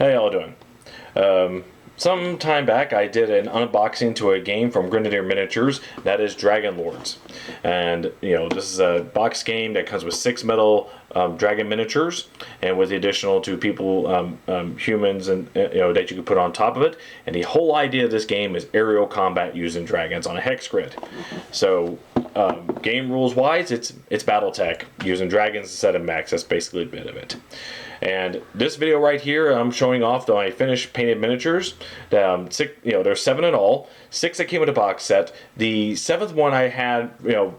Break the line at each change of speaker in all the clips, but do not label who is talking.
How y'all doing? Some time back, I did an unboxing to a game from Grenadier Miniatures that is Dragon Lords, and this is a box game that comes with 6 metal dragon miniatures, and with the additional 2 people, humans, and that you can put on top of it. And the whole idea of this game is aerial combat using dragons on a hex grid. So, game rules wise, it's BattleTech using dragons instead of mechs. That's basically a bit of it. And this video right here, I'm showing off my finished painted miniatures. There's 7 in all. 6 that came with a box set. The 7th one I had,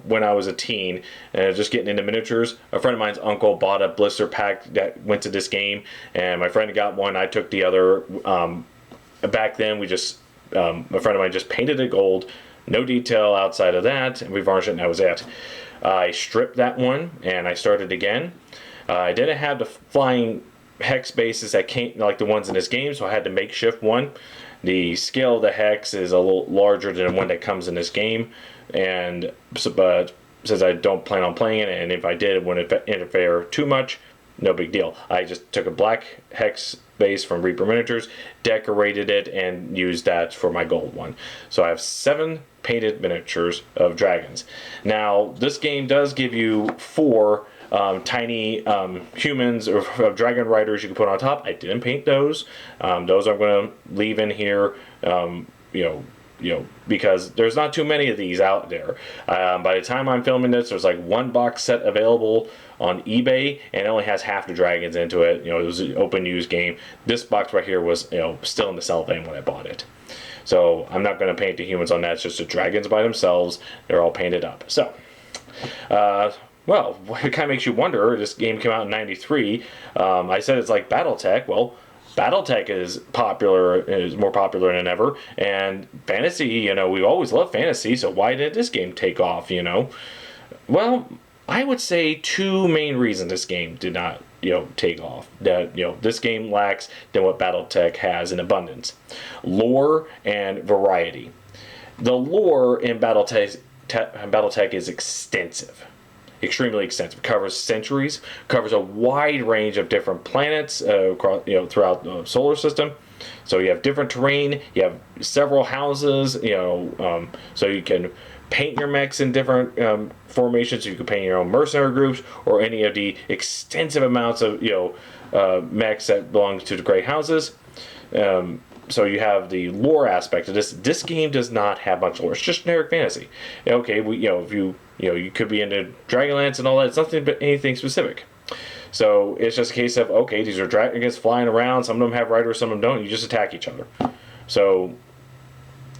when I was a teen, and just getting into miniatures. A friend of mine's uncle bought a blister pack that went to this game, and my friend got one. I took the other. Back then, a friend of mine just painted it gold, no detail outside of that, and we varnished it, and that was it. I stripped that one, and I started again. I didn't have the flying hex bases that came like the ones in this game, so I had to makeshift one. The scale of the hex is a little larger than the one that comes in this game, but since I don't plan on playing it, and if I did, it wouldn't interfere too much, no big deal. I just took a black hex base from Reaper Miniatures, decorated it, and used that for my gold one. So I have 7 painted miniatures of dragons. Now, this game does give you 4 tiny humans or dragon riders you can put on top. I didn't paint those. Those I'm going to leave in here, because there's not too many of these out there. By the time I'm filming this, there's like 1 box set available on eBay, and it only has half the dragons into it. It was an open use game. This box right here was, still in the cellophane when I bought it. So I'm not going to paint the humans on that. It's just the dragons by themselves. They're all painted up. So, well, it kind of makes you wonder. This game came out in '93. I said it's like BattleTech. Well, BattleTech is more popular than ever. And fantasy, we always love fantasy. So why did this game take off? Well, I would say 2 main reasons this game did not, take off. That this game lacks than what BattleTech has in abundance: lore and variety. The lore in BattleTech is extensive. Extremely extensive. Covers centuries, covers a wide range of different planets across, throughout the solar system. So you have different terrain, you have several houses, so you can paint your mechs in different formations. You can paint your own mercenary groups or any of the extensive amounts of mechs that belong to the great houses. So you have the lore aspect of this. This game does not have much lore. It's just generic fantasy. Okay, if you could be into Dragonlance and all that. It's nothing but anything specific. So it's just a case of, okay, these are dragons flying around. Some of them have riders, some of them don't. You just attack each other. So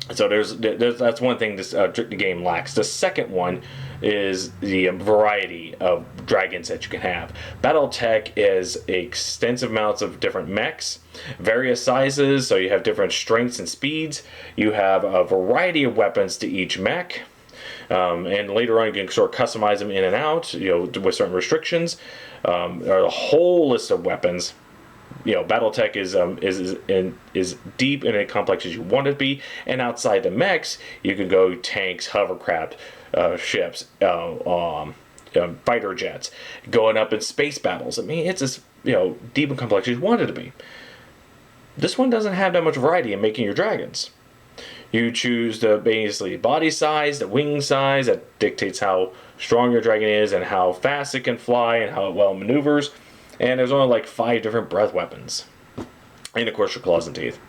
there's that's one thing the game lacks. The second one is the variety of dragons that you can have. BattleTech is extensive amounts of different mechs, various sizes, so you have different strengths and speeds. You have a variety of weapons to each mech. And later on, you can sort of customize them in and out, with certain restrictions. There are a whole list of weapons. BattleTech is deep and as complex as you want it to be. And outside the mechs, you can go tanks, hovercraft, ships, fighter jets, going up in space battles. I mean, it's as deep and complex as you want it to be. This one doesn't have that much variety in making your dragons. You choose the basically body size, the wing size, that dictates how strong your dragon is and how fast it can fly and how well it maneuvers. And there's only like 5 different breath weapons. And of course your claws and teeth.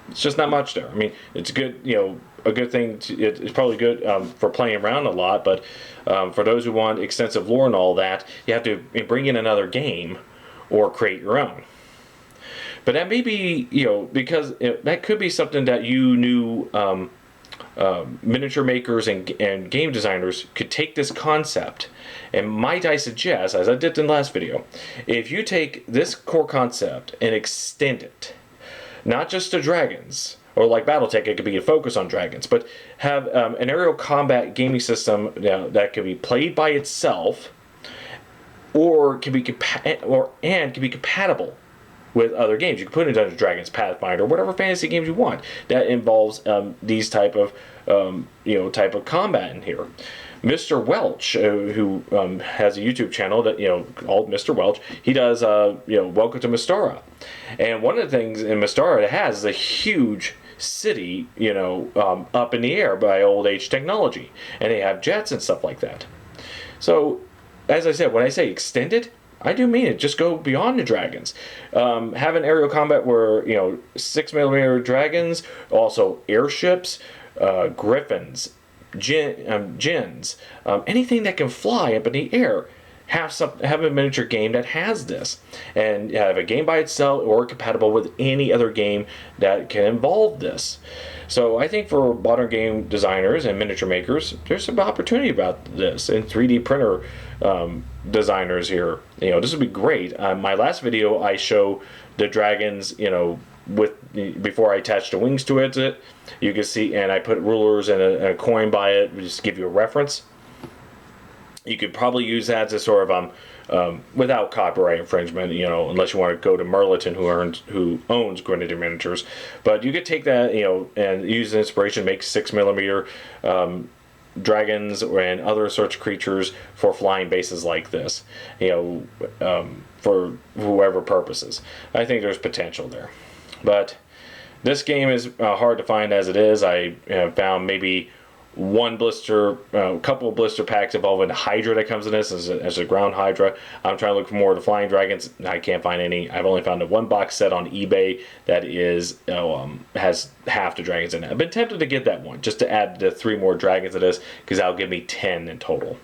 It's just not much there. I mean, it's good, a good thing. It's probably good for playing around a lot, but for those who want extensive lore and all that, you have to bring in another game or create your own. But that may be, because that could be something that new miniature makers and game designers could take this concept. And might I suggest, as I did in the last video, if you take this core concept and extend it, not just to dragons, or like BattleTech, it could be a focus on dragons, but have an aerial combat gaming system that can be played by itself, or can be compatible with other games. You can put in Dungeons & Dragons, Pathfinder, whatever fantasy games you want that involves these type of type of combat in here. Mr. Welch, who has a YouTube channel that called Mr. Welch, he does Welcome to Mystara, and one of the things in Mystara it has is a huge city up in the air by old age technology, and they have jets and stuff like that. So, as I said, when I say extended, I do mean it. Just go beyond the dragons. Have an aerial combat where 6mm dragons, also airships, griffins, djinns, anything that can fly up in the air. Have a miniature game that has this, and have a game by itself or compatible with any other game that can involve this. So I think for modern game designers and miniature makers, there's some opportunity about this, and 3D printer designers here. This would be great. My last video I show the dragons, before I attach the wings to it. You can see, and I put rulers and a coin by it just to give you a reference. You could probably use that to sort of without copyright infringement, unless you want to go to Merliton, who owns Grenadier Miniatures. But you could take that, and use the inspiration, make 6mm dragons and other sorts of creatures for flying bases like this, for whoever purposes. I think there's potential there. But this game is hard to find as it is. I have found maybe one blister, a couple of blister packs involving Hydra that comes in this as a ground Hydra. I'm trying to look for more of the flying dragons. I can't find any. I've only found a one box set on eBay that is has half the dragons in it. I've been tempted to get that one just to add the 3 more dragons to this, because that'll give me 10 in total.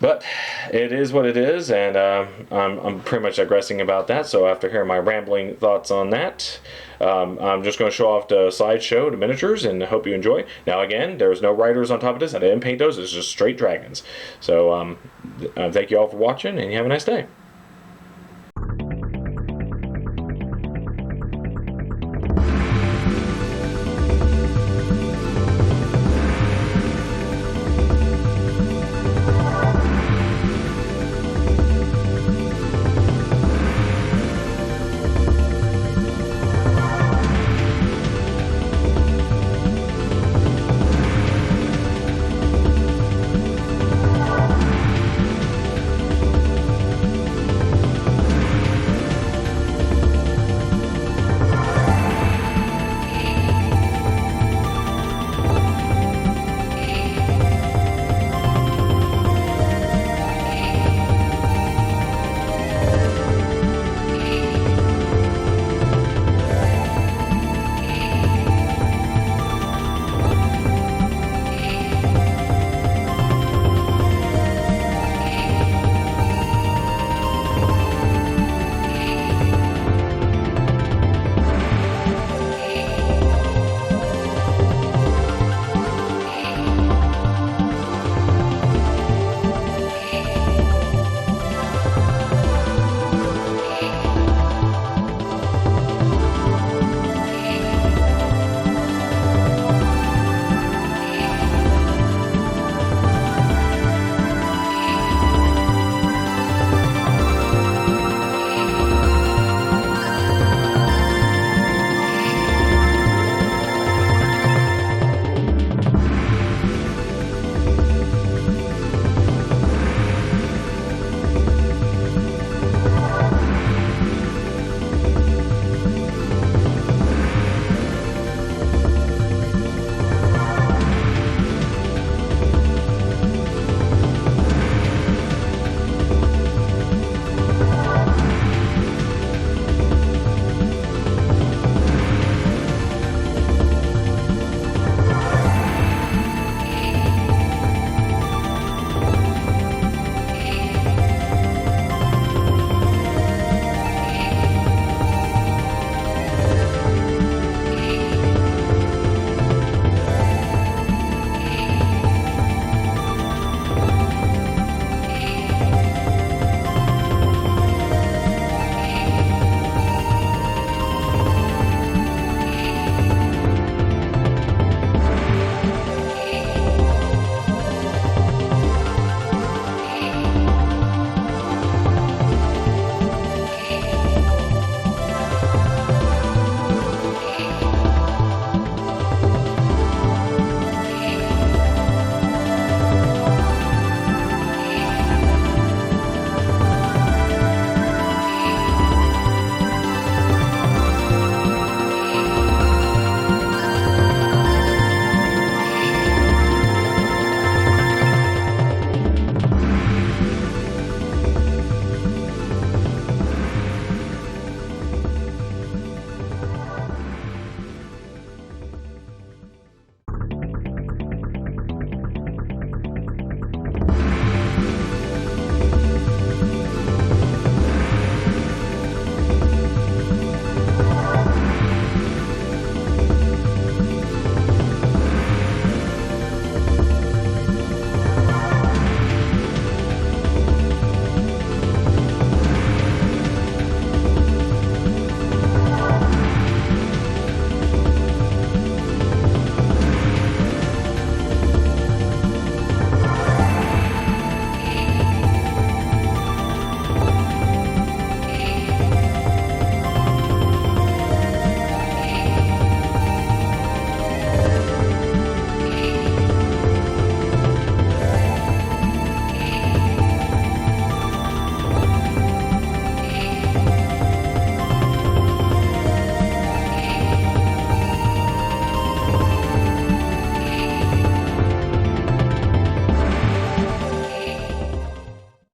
But it is what it is, and I'm pretty much digressing about that. So after hearing my rambling thoughts on that, I'm just going to show off the slideshow, the miniatures, and I hope you enjoy. Now again, there's no riders on top of this. I didn't paint those. It's just straight dragons. So thank you all for watching, and you have a nice day.